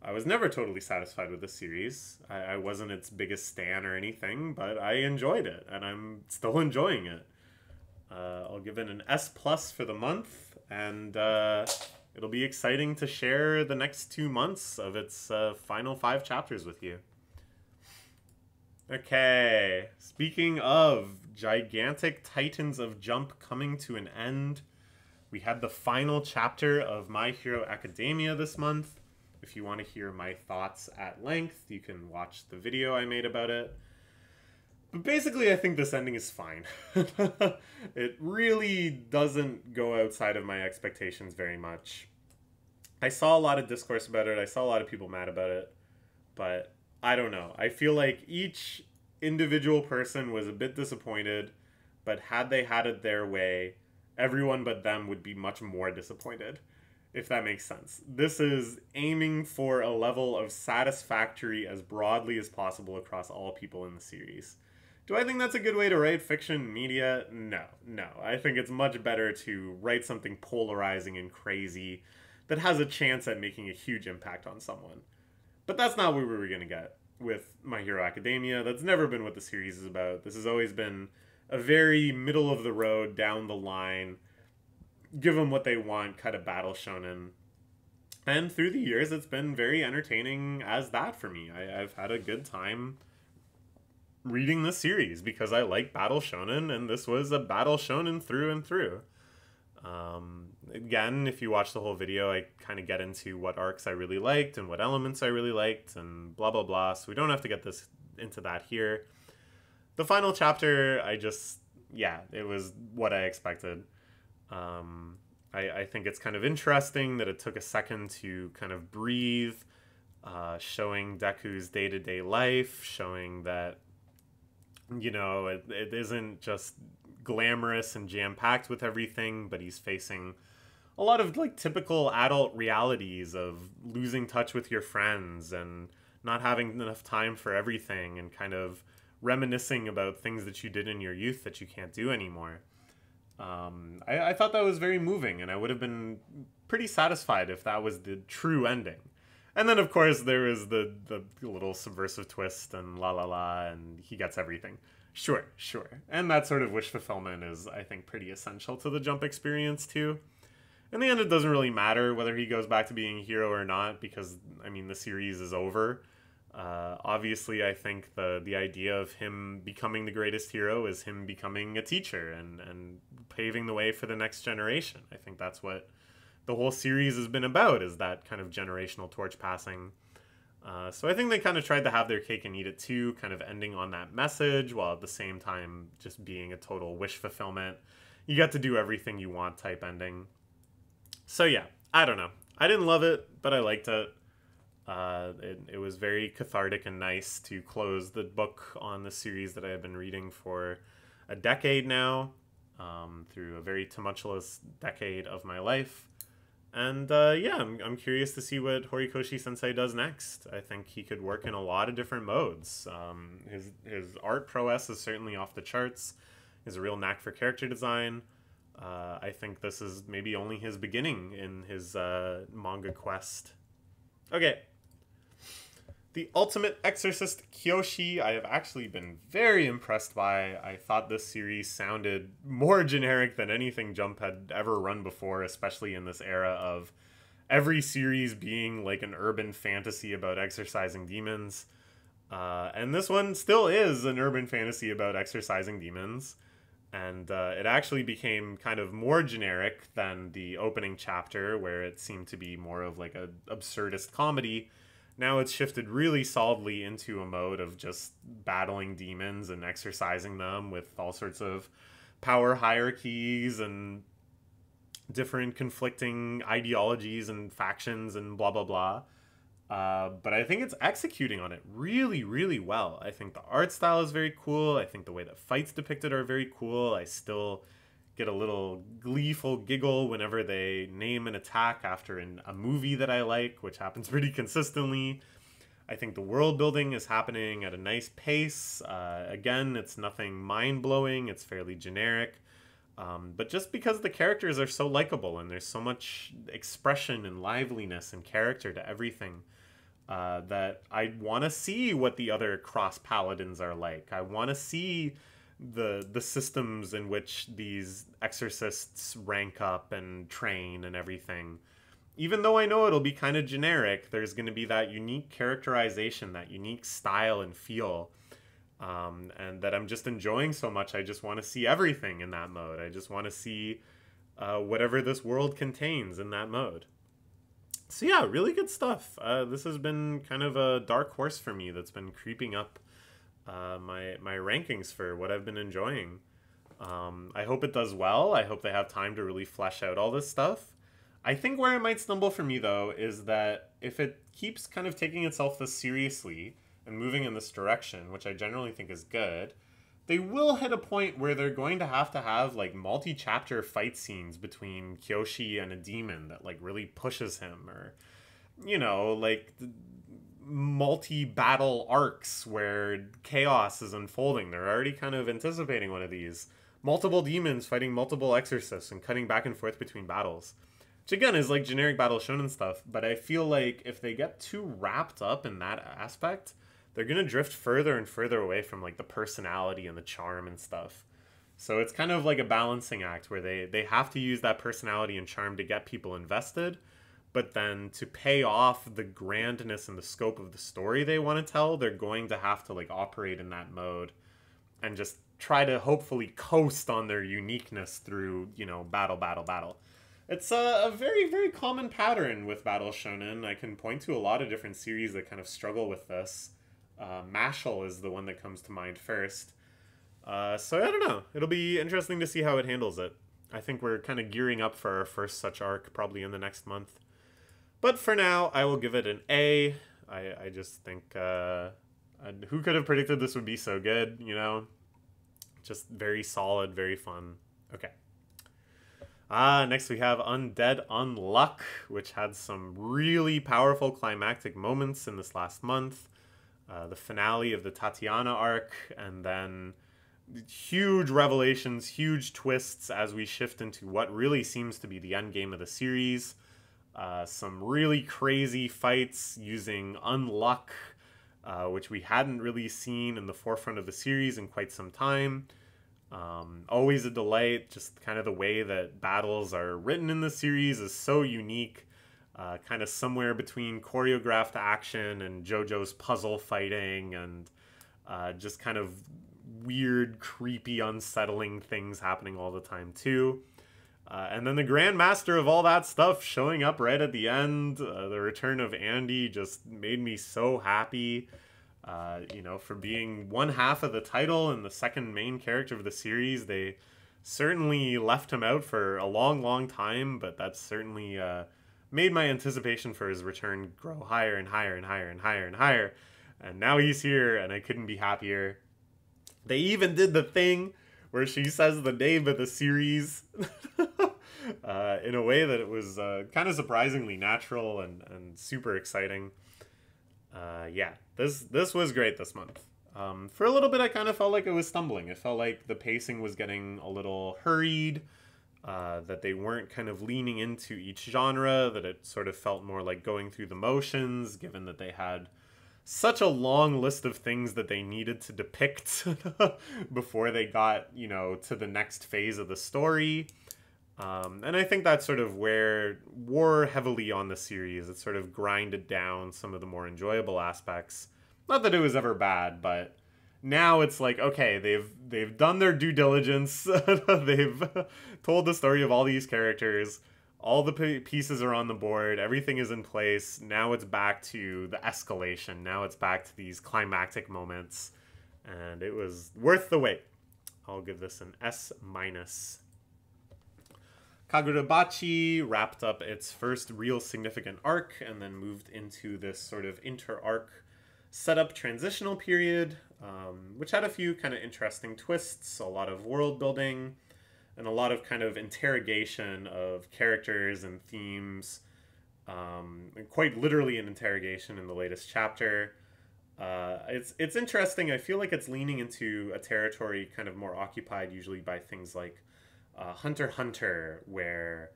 I was never totally satisfied with this series. I wasn't its biggest stan or anything, but I enjoyed it, and I'm still enjoying it. I'll give it an S+ for the month, and it'll be exciting to share the next 2 months of its final 5 chapters with you. Okay, speaking of gigantic titans of Jump coming to an end, we had the final chapter of My Hero Academia this month. If you want to hear my thoughts at length, you can watch the video I made about it. But basically, I think this ending is fine. It really doesn't go outside of my expectations very much. I saw a lot of discourse about it. I saw a lot of people mad about it. But I don't know. I feel like each individual person was a bit disappointed. But had they had it their way, everyone but them would be much more disappointed. If that makes sense. This is aiming for a level of satisfactory as broadly as possible across all people in the series. Do I think that's a good way to write fiction media? No. I think it's much better to write something polarizing and crazy that has a chance at making a huge impact on someone. But that's not what we were going to get with My Hero Academia. That's never been what the series is about. This has always been a very middle of the road, down the line, give them what they want kind of battle shonen. And through the years, it's been very entertaining as that for me. I've had a good time reading this series because I like battle shonen, and this was a battle shonen through and through. Again, if you watch the whole video, I kind of get into what arcs I really liked and what elements I really liked and blah, blah, blah. So we don't have to get into that here. The final chapter, it was what I expected. I think it's kind of interesting that it took a second to kind of breathe, showing Deku's day-to-day life, showing that, you know, it isn't just glamorous and jam-packed with everything, but he's facing a lot of, like, typical adult realities of losing touch with your friends and not having enough time for everything and kind of reminiscing about things that you did in your youth that you can't do anymore. I thought that was very moving, and I would have been pretty satisfied if that was the true ending. And then, of course, there is the little subversive twist and la la la, and he gets everything. Sure. And that sort of wish fulfillment is, I think, pretty essential to the Jump experience, too. In the end, it doesn't really matter whether he goes back to being a hero or not, because, I mean, the series is over. Obviously, I think the idea of him becoming the greatest hero is him becoming a teacher and paving the way for the next generation. I think that's what the whole series has been about, is that kind of generational torch passing. So I think they kind of tried to have their cake and eat it too, kind of ending on that message while at the same time just being a total wish fulfillment. You got to do everything you want type ending. So yeah, I don't know. I didn't love it, but I liked it. It was very cathartic and nice to close the book on the series that I have been reading for a decade now, through a very tumultuous decade of my life. And yeah, I'm curious to see what Horikoshi Sensei does next. I think he could work in a lot of different modes. His art prowess is certainly off the charts. He has a real knack for character design. I think this is maybe only his beginning in his manga quest. Okay. The Ultimate Exorcist Kiyoshi, I have actually been very impressed by. I thought this series sounded more generic than anything Jump had ever run before, especially in this era of every series being like an urban fantasy about exorcising demons. And this one still is an urban fantasy about exorcising demons. And it actually became kind of more generic than the opening chapter, where it seemed to be more of like an absurdist comedy. Now it's shifted really solidly into a mode of just battling demons and exorcising them with all sorts of power hierarchies and different conflicting ideologies and factions and blah, blah, blah. But I think it's executing on it really, really well. I think the art style is very cool. I think the way that fights depicted are very cool. I still get a little gleeful giggle whenever they name an attack after a movie that I like, which happens pretty consistently. I think the world building is happening at a nice pace. Again, it's nothing mind-blowing. It's fairly generic. But just because the characters are so likable and there's so much expression and liveliness and character to everything, that I want to see what the other cross paladins are like. I want to see the systems in which these exorcists rank up and train and everything. Even though I know it'll be kind of generic, there's going to be that unique characterization, that unique style and feel, and that I'm just enjoying so much. I just want to see everything in that mode. I just want to see whatever this world contains in that mode. So yeah, really good stuff. This has been kind of a dark horse for me that's been creeping up my rankings for what I've been enjoying. I hope it does well. I hope they have time to really flesh out all this stuff. I think where it might stumble for me, though, is that if it keeps kind of taking itself this seriously and moving in this direction, which I generally think is good, they will hit a point where they're going to have like multi-chapter fight scenes between Kiyoshi and a demon that like really pushes him, or, you know, like multi-battle arcs where chaos is unfolding. They're already kind of anticipating one of these. Multiple demons fighting multiple exorcists and cutting back and forth between battles. Which again is like generic battle shonen stuff, but I feel like if they get too wrapped up in that aspect, they're going to drift further and further away from like the personality and the charm and stuff. So it's kind of like a balancing act where they have to use that personality and charm to get people invested, but then to pay off the grandness and the scope of the story they want to tell, they're going to have to like operate in that mode and just try to hopefully coast on their uniqueness through, you know, battle. It's a very, very common pattern with battle shonen. I can point to a lot of different series that kind of struggle with this. Mashal is the one that comes to mind first. So I don't know. It'll be interesting to see how it handles it. I think we're kind of gearing up for our first such arc probably in the next month. But for now, I will give it an A. I just think, who could have predicted this would be so good, you know? Just very solid, very fun. Okay. Next we have Undead Unluck, which had some really powerful climactic moments in this last month. the finale of the Tatiana arc, and then huge revelations, huge twists as we shift into what really seems to be the end game of the series. Some really crazy fights using Unluck, which we hadn't really seen in the forefront of the series in quite some time. Always a delight, just kind of the way that battles are written in the series is so unique. Kind of somewhere between choreographed action and JoJo's puzzle fighting, and just kind of weird, creepy, unsettling things happening all the time too. And then the Grand Master of all that stuff showing up right at the end. The return of Andy just made me so happy. You know, for being one half of the title and the second main character of the series, they certainly left him out for a long, long time, but that's certainly made my anticipation for his return grow higher and higher and higher and higher and higher. And now he's here, and I couldn't be happier. They even did the thing where she says the name of the series in a way that it was kind of surprisingly natural and super exciting. Yeah, this was great this month. For a little bit, I kind of felt like it was stumbling. It felt like the pacing was getting a little hurried, that they weren't kind of leaning into each genre, that it sort of felt more like going through the motions, given that they had such a long list of things that they needed to depict before they got, you know, to the next phase of the story. And I think that's sort of where wore heavily on the series. It sort of grinded down some of the more enjoyable aspects. Not that it was ever bad, but now it's like, okay, they've done their due diligence. They've told the story of all these characters. All the pieces are on the board. Everything is in place. Now it's back to the escalation. Now it's back to these climactic moments. And it was worth the wait. I'll give this an S-. Kagurabachi wrapped up its first real significant arc and then moved into this sort of inter-arc setup transitional period, which had a few kind of interesting twists, a lot of world building, and a lot of kind of interrogation of characters and themes. And quite literally an interrogation in the latest chapter. It's interesting. I feel like it's leaning into a territory kind of more occupied usually by things like Hunter x Hunter, where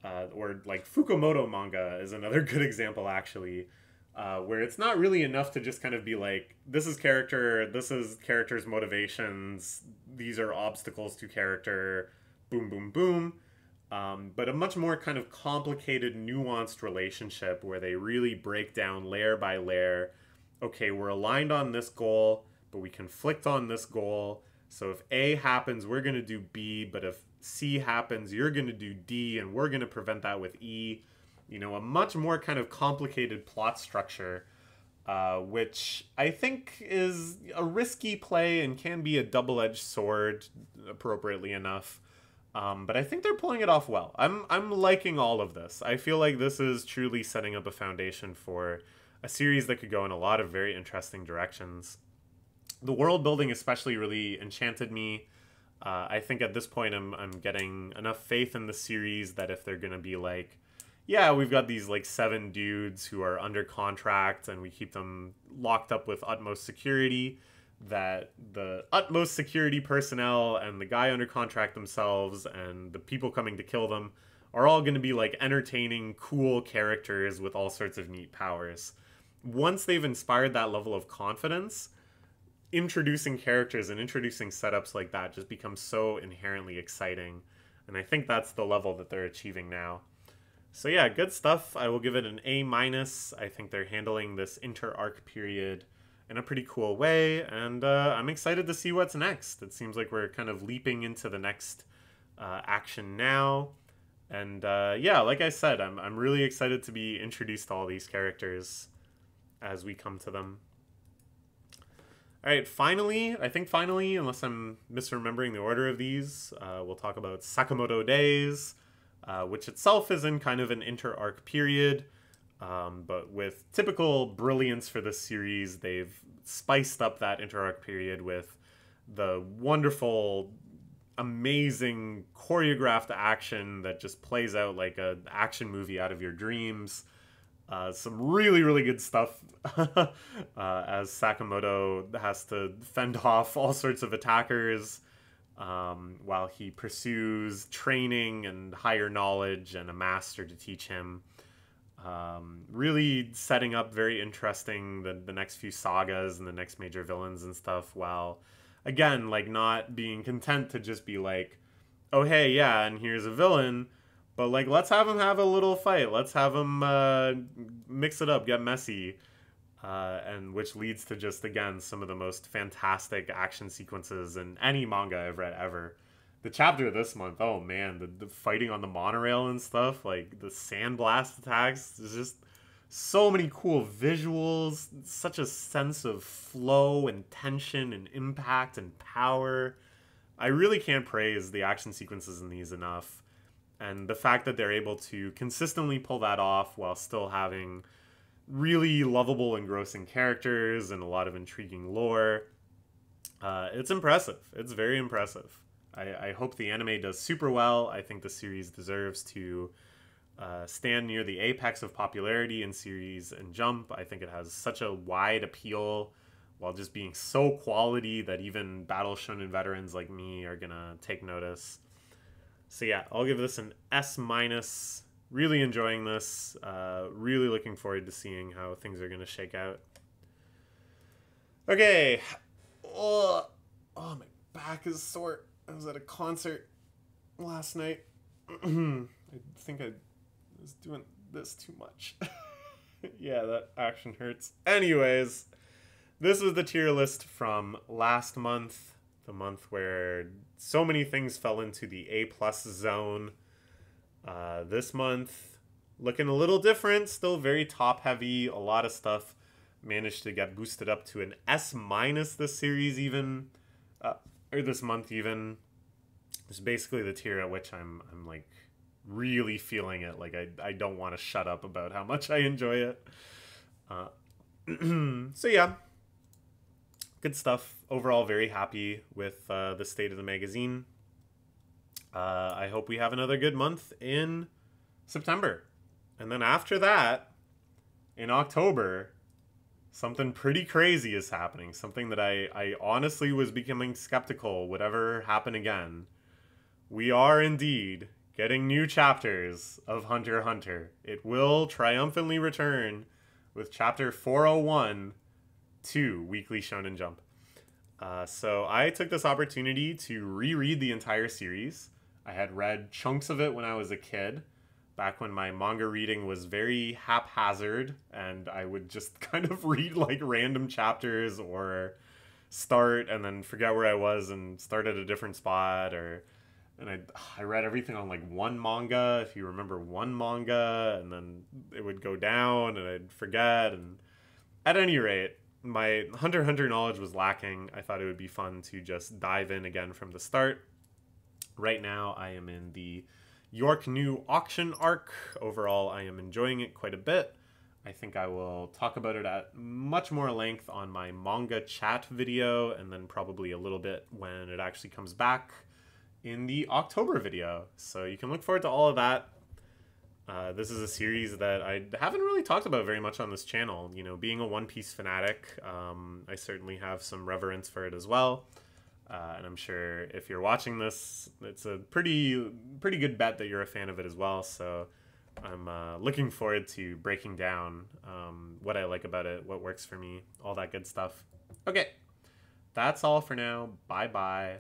or like Fukumoto manga is another good example actually, where it's not really enough to just kind of be like, this is character's motivations, these are obstacles to character, boom, boom, boom. But a much more kind of complicated, nuanced relationship where they really break down layer by layer. Okay, we're aligned on this goal, but we conflict on this goal. So if A happens, we're going to do B, but if C happens, you're going to do D, and we're going to prevent that with E. You know, a much more kind of complicated plot structure, which I think is a risky play and can be a double-edged sword, appropriately enough. But I think they're pulling it off well. I'm liking all of this. I feel like this is truly setting up a foundation for a series that could go in a lot of very interesting directions. The world building especially really enchanted me. I think at this point I'm getting enough faith in the series that if they're going to be like, yeah, we've got these like 7 dudes who are under contract and we keep them locked up with utmost security, that the utmost security personnel and the guy under contract themselves and the people coming to kill them are all going to be like entertaining, cool characters with all sorts of neat powers. Once they've inspired that level of confidence, introducing characters and introducing setups like that just becomes so inherently exciting. And I think that's the level that they're achieving now. So yeah, good stuff. I will give it an A-. I think they're handling this inter-arc period in a pretty cool way, and I'm excited to see what's next. It seems like we're kind of leaping into the next action now. And yeah, like I said, I'm really excited to be introduced to all these characters as we come to them. Alright, finally, unless I'm misremembering the order of these, we'll talk about Sakamoto Days, which itself is in kind of an inter-arc period, but with typical brilliance for this series, they've spiced up that inter-arc period with the wonderful, amazing, choreographed action that just plays out like an action movie out of your dreams. Some really, really good stuff as Sakamoto has to fend off all sorts of attackers while he pursues training and higher knowledge and a master to teach him. Really setting up very interesting the next few sagas and the next major villains and stuff, while again, like, not being content to just be like, oh hey, yeah, and here's a villain, but like, let's have him have a little fight, let's have him mix it up, get messy, and which leads to just, again, some of the most fantastic action sequences in any manga I've read ever. The chapter this month, oh man, the fighting on the monorail and stuff, like the sandblast attacks, there's just so many cool visuals, such a sense of flow and tension and impact and power. I really can't praise the action sequences in these enough. And the fact that they're able to consistently pull that off while still having really lovable, engrossing characters and a lot of intriguing lore, it's impressive. It's very impressive. I hope the anime does super well. I think the series deserves to stand near the apex of popularity in series and Jump. I think it has such a wide appeal while just being so quality that even battle shonen veterans like me are gonna take notice. So yeah, I'll give this an S-. Really enjoying this. Really looking forward to seeing how things are gonna shake out. Okay. Oh, my back is sore. I was at a concert last night. I think I was doing this too much. Yeah, that action hurts. Anyways, this was the tier list from last month, the month where so many things fell into the A+ zone. This month, looking a little different, still very top heavy. A lot of stuff managed to get boosted up to an S- this series even. Or this month even. It's basically the tier at which I'm like really feeling it. Like I don't want to shut up about how much I enjoy it. So yeah, good stuff. Overall, very happy with the state of the magazine. I hope we have another good month in September. And then after that, in October, something pretty crazy is happening. Something that I honestly was becoming skeptical would ever happen again. We are indeed getting new chapters of Hunter x Hunter. It will triumphantly return with chapter 401 to Weekly Shonen Jump. So I took this opportunity to reread the entire series. I had read chunks of it when I was a kid, back when my manga reading was very haphazard, and I would just kind of read like random chapters or start and then forget where I was and start at a different spot, and I read everything on like one manga, if you remember one manga, and then it would go down and I'd forget. And at any rate, my Hunter x Hunter knowledge was lacking. I thought it would be fun to just dive in again from the start. Right now, I am in the York New Auction arc. Overall, I am enjoying it quite a bit. I think I will talk about it at much more length on my manga chat video, and then probably a little bit when it actually comes back in the October video. So you can look forward to all of that. This is a series that I haven't really talked about very much on this channel. You know, being a One Piece fanatic, I certainly have some reverence for it as well. And I'm sure if you're watching this, it's a pretty good bet that you're a fan of it as well. So I'm looking forward to breaking down what I like about it, what works for me, all that good stuff. Okay, that's all for now. Bye-bye.